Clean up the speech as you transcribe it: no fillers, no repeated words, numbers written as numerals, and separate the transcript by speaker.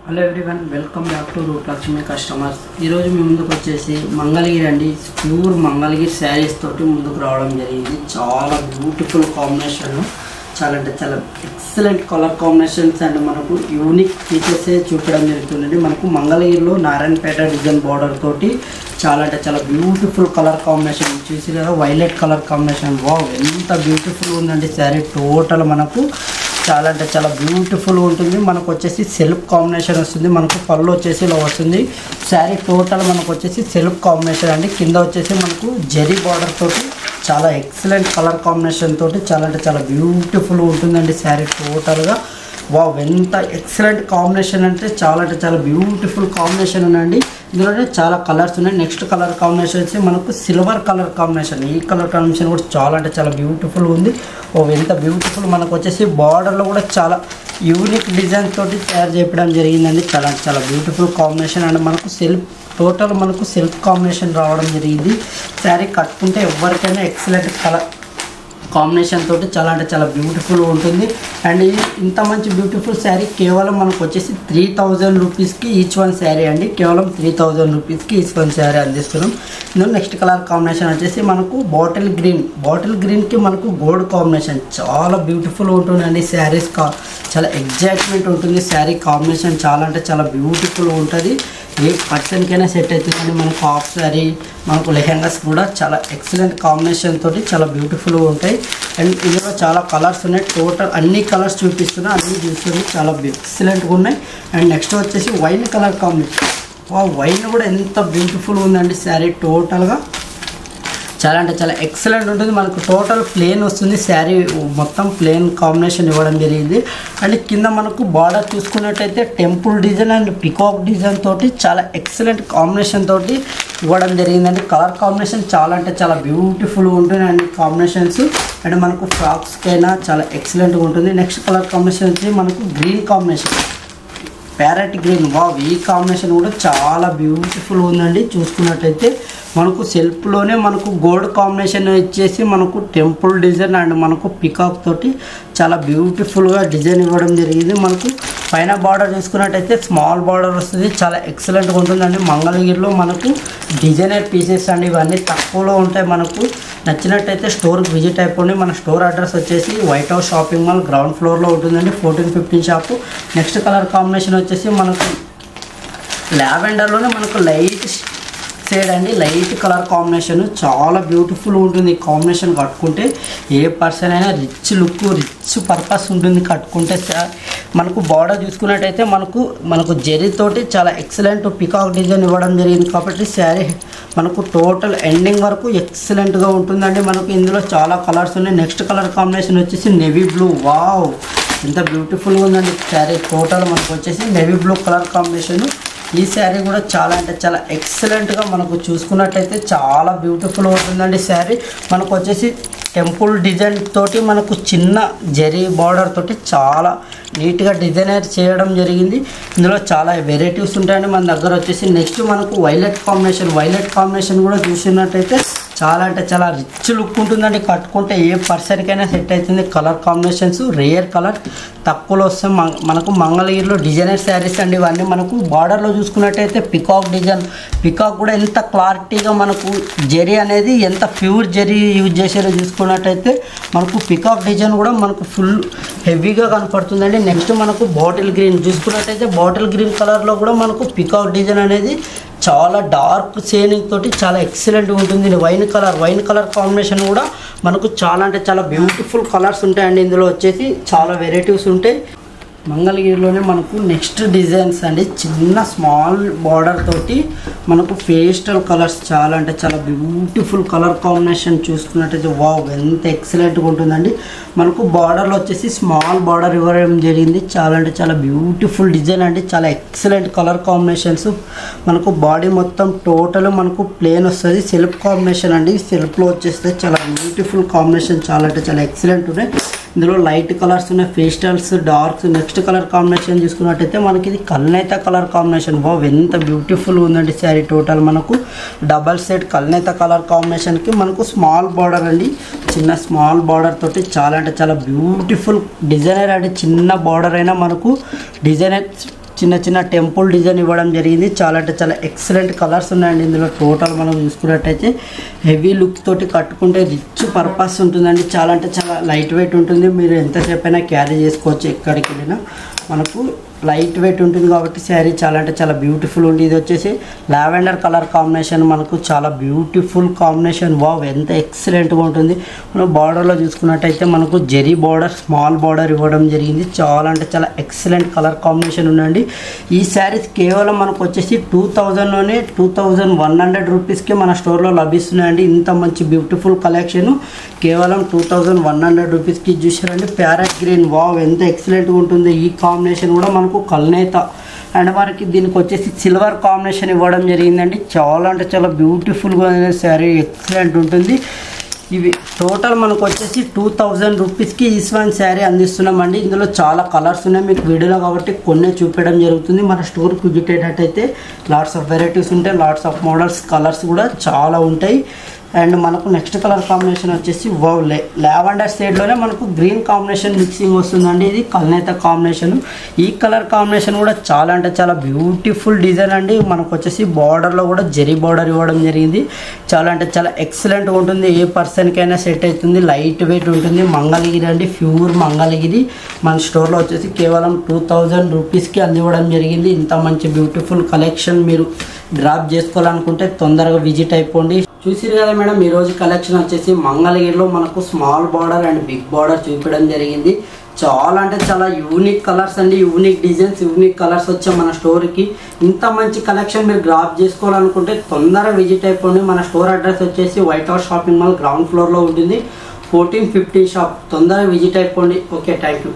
Speaker 1: Hello everyone, welcome back to root Lakshmi customers. ఈరోజు మీ ముందుకు వచ్చేసి మంగళగిరి అండి, ప్యూర్ మంగళగిరి శారీస్ తోటి ముందుకు రావడం జరిగింది. చాలా బ్యూటిఫుల్ కాంబినేషన్, చాలా అంటే చాలా ఎక్సలెంట్ కలర్ కాంబినేషన్స్ అండ్ మనకు యూనిక్ ఫీచర్సే చూపడం జరుగుతుందండి. మనకు మంగళగిరిలో నారాయణపేట డిజైన్ బార్డర్ తోటి చాలా అంటే చాలా బ్యూటిఫుల్ కలర్ కాంబినేషన్ చూసి కదా, వైలెట్ కలర్ కాంబినేషన్. వావ్, ఎంత బ్యూటిఫుల్ ఉందండి శారీ. టోటల్ మనకు చాలా అంటే చాలా బ్యూటిఫుల్ ఉంటుంది. మనకు వచ్చేసి సెల్ఫ్ కాంబినేషన్ వస్తుంది. మనకు పళ్ళు వచ్చేసి ఇలా వస్తుంది. శారీ టోటల్ మనకు వచ్చేసి సెల్ఫ్ కాంబినేషన్ అండి. కింద వచ్చేసి మనకు జరీ బార్డర్ తోటి చాలా ఎక్సలెంట్ కలర్ కాంబినేషన్ తోటి చాలా అంటే చాలా బ్యూటిఫుల్ ఉంటుందండి శారీ టోటల్గా. వావ్, ఎంత ఎక్సలెంట్ కాంబినేషన్ అంటే చాలా బ్యూటిఫుల్ కాంబినేషన్ ఉందండి. ఇందులోనే చాలా కలర్స్ ఉన్నాయి. నెక్స్ట్ కలర్ కాంబినేషన్ వచ్చి మనకు సిల్వర్ కలర్ కాంబినేషన్. ఈ కలర్ కాంబినేషన్ కూడా చాలా అంటే చాలా బ్యూటిఫుల్ ఉంది. ఓ ఎంత బ్యూటిఫుల్. మనకు వచ్చేసి బార్డర్లో కూడా చాలా యూనిక్ డిజైన్ తోటి తయారు చేయడం జరిగిందండి. చాలా బ్యూటిఫుల్ కాంబినేషన్ అండ్ మనకు టోటల్ మనకు సెల్ఫ్ కాంబినేషన్ రావడం జరిగింది. శారీ కట్టుకుంటే ఎవరికైనా ఎక్సలెంట్ కలర్ కాంబినేషన్ తోటి చాలా అంటే చాలా బ్యూటిఫుల్ ఉంటుంది. అండ్ ఇంత మంచి బ్యూటిఫుల్ శారీ కేవలం మనకు వచ్చేసి 3000 రూపీస్కి ఈచ్ వన్ శారీ అండి. కేవలం 3000 రూపీస్కి ఈచ్ వన్ శారీ అందిస్తున్నాం. ఇందులో నెక్స్ట్ కలర్ కాంబినేషన్ వచ్చేసి మనకు బాటిల్ గ్రీన్కి మనకు గోల్డ్ కాంబినేషన్ చాలా బ్యూటిఫుల్ ఉంటుందండి. శారీస్ చాలా ఎగ్జైట్మెంట్ ఉంటుంది. శారీ కాంబినేషన్ చాలా అంటే చాలా బ్యూటిఫుల్ ఉంటుంది. ఏ పర్సన్కైనా సెట్ అవుతుందండి. మనకు హాఫ్ శారీ, మనకు లెహెంగాస్ కూడా చాలా ఎక్సలెంట్ కాంబినేషన్ తోటి చాలా బ్యూటిఫుల్గా ఉంటాయి. అండ్ ఇందులో చాలా కలర్స్ ఉన్నాయి. టోటల్ అన్ని కలర్స్ చూపిస్తున్నా, అన్నీ చూస్తుంది. చాలా ఎక్సలెంట్గా ఉన్నాయి. అండ్ నెక్స్ట్ వచ్చేసి వైన్ కలర్ కాంబినేషన్. వైన్ కూడా ఎంత బ్యూటిఫుల్ ఉందండి శారీ టోటల్గా. చాలా అంటే చాలా ఎక్సలెంట్ ఉంటుంది. మనకు టోటల్ ప్లేన్ వస్తుంది. శారీ మొత్తం ప్లేన్ కాంబినేషన్ ఇవ్వడం జరిగింది. అండ్ కింద మనకు బార్డర్ చూసుకున్నట్టయితే temple design and peacock design తోటి చాలా ఎక్సలెంట్ కాంబినేషన్ తోటి ఇవ్వడం జరిగిందండి. కలర్ కాంబినేషన్ చాలా అంటే చాలా బ్యూటిఫుల్ ఉంటుంది అండి కాంబినేషన్స్. అండ్ మనకు ఫ్రాక్స్కైనా చాలా ఎక్సలెంట్గా ఉంటుంది. నెక్స్ట్ కలర్ కాంబినేషన్ వచ్చి మనకు green combination, parrot green. Wow, ఈ కాంబినేషన్ కూడా చాలా బ్యూటిఫుల్ ఉందండి. చూసుకున్నట్టయితే మనకు సెల్ఫ్లోనే మనకు గోల్డ్ కాంబినేషన్ ఇచ్చేసి మనకు టెంపుల్ డిజైన్ అండ్ మనకు పికాక్ తోటి చాలా బ్యూటిఫుల్గా డిజైన్ ఇవ్వడం జరిగింది. మనకు పైన బార్డర్ చూసుకున్నట్టయితే స్మాల్ బార్డర్ వస్తుంది. చాలా ఎక్సలెంట్గా ఉంటుందండి. మంగళగిరిలో మనకు డిజైనర్ పీసెస్ అండి. ఇవన్నీ తక్కువలో ఉంటాయి. మనకు నచ్చినట్టయితే స్టోర్కి విజిట్ అయిపోండి. మన స్టోర్ అడ్రస్ వచ్చేసి white house shopping mall ground ఫ్లోర్లో ఉంటుందండి, 1415 షాపు. నెక్స్ట్ కలర్ కాంబినేషన్ వచ్చేసి మనకు లావెండర్లోనే మనకు లైట్ షేడ్ అండి. లైట్ కలర్ కాంబినేషన్ చాలా బ్యూటిఫుల్ ఉంటుంది. ఈ కాంబినేషన్ కట్టుకుంటే ఏ పర్సన్ అయినా రిచ్ లుక్, రిచ్ పర్పస్ ఉంటుంది కట్టుకుంటే. మనకు బార్డర్ చూసుకున్నట్టయితే మనకు జరీతోటి చాలా ఎక్సలెంట్ పికాక్ డిజైన్ ఇవ్వడం జరిగింది కాబట్టి శారీ మనకు టోటల్ ఎండింగ్ వరకు ఎక్సలెంట్గా ఉంటుందండి. మనకు ఇందులో చాలా కలర్స్ ఉన్నాయి. నెక్స్ట్ కలర్ కాంబినేషన్ వచ్చేసి నేవీ బ్లూ. వావ్, ఎంత బ్యూటిఫుల్గా ఉందండి శారీ. టోటల్ మనకు వచ్చేసి నేవీ బ్లూ కలర్ కాంబినేషన్. ఈ శారీ కూడా చాలా అంటే చాలా ఎక్సలెంట్గా మనకు చూసుకున్నట్టయితే చాలా బ్యూటిఫుల్ ఉంటుందండి శారీ. మనకు వచ్చేసి టెంపుల్ డిజైన్ తోటి మనకు చిన్న జరీ బార్డర్ తోటి చాలా నీట్గా డిజైనర్ చేయడం జరిగింది. ఇందులో చాలా వెరైటీస్ ఉంటాయండి మన దగ్గర వచ్చేసి. నెక్స్ట్ మనకు వైలెట్ కాంబినేషన్ కూడా చూసినట్టయితే చాలా అంటే చాలా రిచ్ లుక్ ఉంటుందండి. కట్టుకుంటే ఏ పర్సన్కైనా సెట్ అవుతుంది. కలర్ కాంబినేషన్స్ రేర్ కలర్ తక్కువలో వస్తాయి. మనకు మంగళగిరిలో డిజైనర్ శారీస్ అండి ఇవన్నీ. మనకు బార్డర్లో చూసుకున్నట్టయితే పికాక్ కూడా ఎంత క్లారిటీగా మనకు జరీ అనేది ఎంత ప్యూర్ జరీ యూజ్ చేసారో చూసుకున్నట్టయితే మనకు పికాక్ డిజైన్ కూడా మనకు ఫుల్ హెవీగా కనపడుతుందండి. నెక్స్ట్ మనకు బాటిల్ గ్రీన్ చూసుకున్నట్టయితే బాటిల్ గ్రీన్ కలర్లో కూడా మనకు పికాక్ డిజైన్ అనేది చాలా డార్క్ షేడింగ్ తోటి చాలా ఎక్సలెంట్గా ఉంటుంది. వైన్ కలర్ కాంబినేషన్ కూడా మనకు చాలా అంటే చాలా బ్యూటిఫుల్ కలర్స్ ఉంటాయండి. ఇందులో వచ్చేసి చాలా వెరైటీస్ ఉంటాయి. మంగళగిరిలోనే మనకు నెక్స్ట్ డిజైన్స్ అండి. చిన్న స్మాల్ బార్డర్ తోటి మనకు పేస్టల్ కలర్స్ చాలా అంటే చాలా బ్యూటిఫుల్ కలర్ కాంబినేషన్ చూసుకున్నట్టయితే వావ్, ఎంత ఎక్సలెంట్గా ఉంటుందండి. మనకు బార్డర్లో వచ్చేసి స్మాల్ బార్డర్ ఇవ్వడం జరిగింది. చాలా అంటే చాలా బ్యూటిఫుల్ డిజైన్ అండి. చాలా ఎక్సలెంట్ కలర్ కాంబినేషన్స్. మనకు బాడీ మొత్తం టోటల్ మనకు ప్లేన్ వస్తుంది. సెల్ఫ్ కాంబినేషన్ అండి. సెల్ఫ్లో వచ్చేస్తే చాలా బ్యూటిఫుల్ కాంబినేషన్ చాలా అంటే చాలా ఎక్సలెంట్ ఉన్నాయి. ఇందులో లైట్ కలర్స్ ఉన్నాయి, pastels, darks. Next colour combination చూసుకున్నట్టయితే మనకి ఇది కల్నేత కలర్ కాంబినేషన్. వావ్, ఎంత బ్యూటిఫుల్ ఉందండి శారీ. టోటల్ మనకు డబల్ సెట్ కల్నేత కలర్ కాంబినేషన్కి మనకు స్మాల్ బార్డర్ అండి. చిన్న స్మాల్ బార్డర్ తోటి చాలా అంటే చాలా బ్యూటిఫుల్ డిజైనర్ అండి. చిన్న బార్డర్ అయినా మనకు డిజైనర్ చిన్న చిన్న టెంపుల్ డిజైన్ ఇవ్వడం జరిగింది. చాలా అంటే చాలా ఎక్సలెంట్ కలర్స్ ఉన్నాయండి ఇందులో. టోటల్ మనం చూసుకున్నట్టయితే హెవీ లుక్ తోటి కట్టుకుంటే రిచ్ పర్పస్ ఉంటుందండి. చాలా అంటే చాలా లైట్ వెయిట్ ఉంటుంది. మీరు ఎంతసేపు అయినా క్యారీ చేసుకోవచ్చు, ఎక్కడికి వెళ్ళినా మనకు లైట్ వెయిట్ ఉంటుంది కాబట్టి శారీ చాలా అంటే చాలా బ్యూటిఫుల్ ఉంది. ఇది వచ్చేసి లావెండర్ కలర్ కాంబినేషన్, మనకు చాలా బ్యూటిఫుల్ కాంబినేషన్. వావ్, ఎంత ఎక్సలెంట్గా ఉంటుంది. మనం బార్డర్లో చూసుకున్నట్టయితే మనకు జెరీ బార్డర్, స్మాల్ బార్డర్ ఇవ్వడం జరిగింది. చాలా అంటే చాలా ఎక్సలెంట్ కలర్ కాంబినేషన్ ఉందండి. ఈ శారీస్ కేవలం మనకు వచ్చేసి 2000లోనే 2100 రూపీస్కి మన స్టోర్లో లభిస్తున్నాయండి. ఇంత మంచి బ్యూటిఫుల్ కలెక్షన్ కేవలం 2100 రూపీస్కి చూసారండి. ప్యారెట్ గ్రీన్, వావ్ ఎంత ఎక్సలెంట్గా ఉంటుంది. ఈ కాంబినేషన్ కూడా మనకు కల్నేత అండ్ మనకి దీనికి వచ్చేసి సిల్వర్ కాంబినేషన్ ఇవ్వడం జరిగిందండి. చాలా అంటే చాలా బ్యూటిఫుల్గా శారీ ఎక్సలెంట్ ఉంటుంది. ఇవి టోటల్ మనకు వచ్చేసి 2000 రూపీస్కి ఈస్వాన్ శారీ అందిస్తున్నామండి. ఇందులో చాలా కలర్స్ ఉన్నాయి, మీకు వీడియోలో కాబట్టి కొన్ని చూపించడం జరుగుతుంది. మన స్టోర్కి విజిట్ అయ్యేటట్టయితే లాట్స్ ఆఫ్ వెరైటీస్ ఉంటాయి, లాట్స్ ఆఫ్ మోడల్స్, కలర్స్ కూడా చాలా ఉంటాయి. అండ్ మనకు నెక్స్ట్ కలర్ కాంబినేషన్ వచ్చేసి వావ్, లావెండర్ షేడ్లోనే మనకు గ్రీన్ కాంబినేషన్ మిక్సింగ్ వస్తుందండి. ఇది కల్నేత కాంబినేషన్. ఈ కలర్ కాంబినేషన్ కూడా చాలా అంటే చాలా బ్యూటిఫుల్ డిజైన్ అండి. మనకు వచ్చేసి బార్డర్లో కూడా జెరీ బార్డర్ ఇవ్వడం జరిగింది. చాలా అంటే చాలా ఎక్సలెంట్గా ఉంటుంది. ఏ పర్సన్కైనా సెట్ అవుతుంది. లైట్ వెయిట్ ఉంటుంది. మంగళగిరి అండి, ప్యూర్ మంగళగిరి. మన స్టోర్లో వచ్చేసి కేవలం 2000 రూపీస్కి అందివ్వడం జరిగింది. ఇంత మంచి బ్యూటిఫుల్ కలెక్షన్ మీరు డ్రాప్ చేసుకోవాలనుకుంటే తొందరగా విజిట్ అయిపోండి. చూసిరు కదా మేడం, ఈరోజు కలెక్షన్ వచ్చేసి మంగళగిరిలో మనకు small border and big border చూపించడం జరిగింది. చాలా అంటే చాలా యూనిక్ కలర్స్ అండి, యూనిక్ డిజైన్స్, యూనిక్ కలర్స్ వచ్చాయి మన స్టోర్కి. ఇంత మంచి కలెక్షన్ మీరు గ్రాప్ చేసుకోవాలనుకుంటే తొందరగా విజిట్ అయిపోండి. మన స్టోర్ అడ్రస్ వచ్చేసి white house shopping mall ground ఫ్లోర్లో ఉంటుంది, 1450 షాప్. తొందరగా విజిట్ అయిపోండి. Okay, thank you.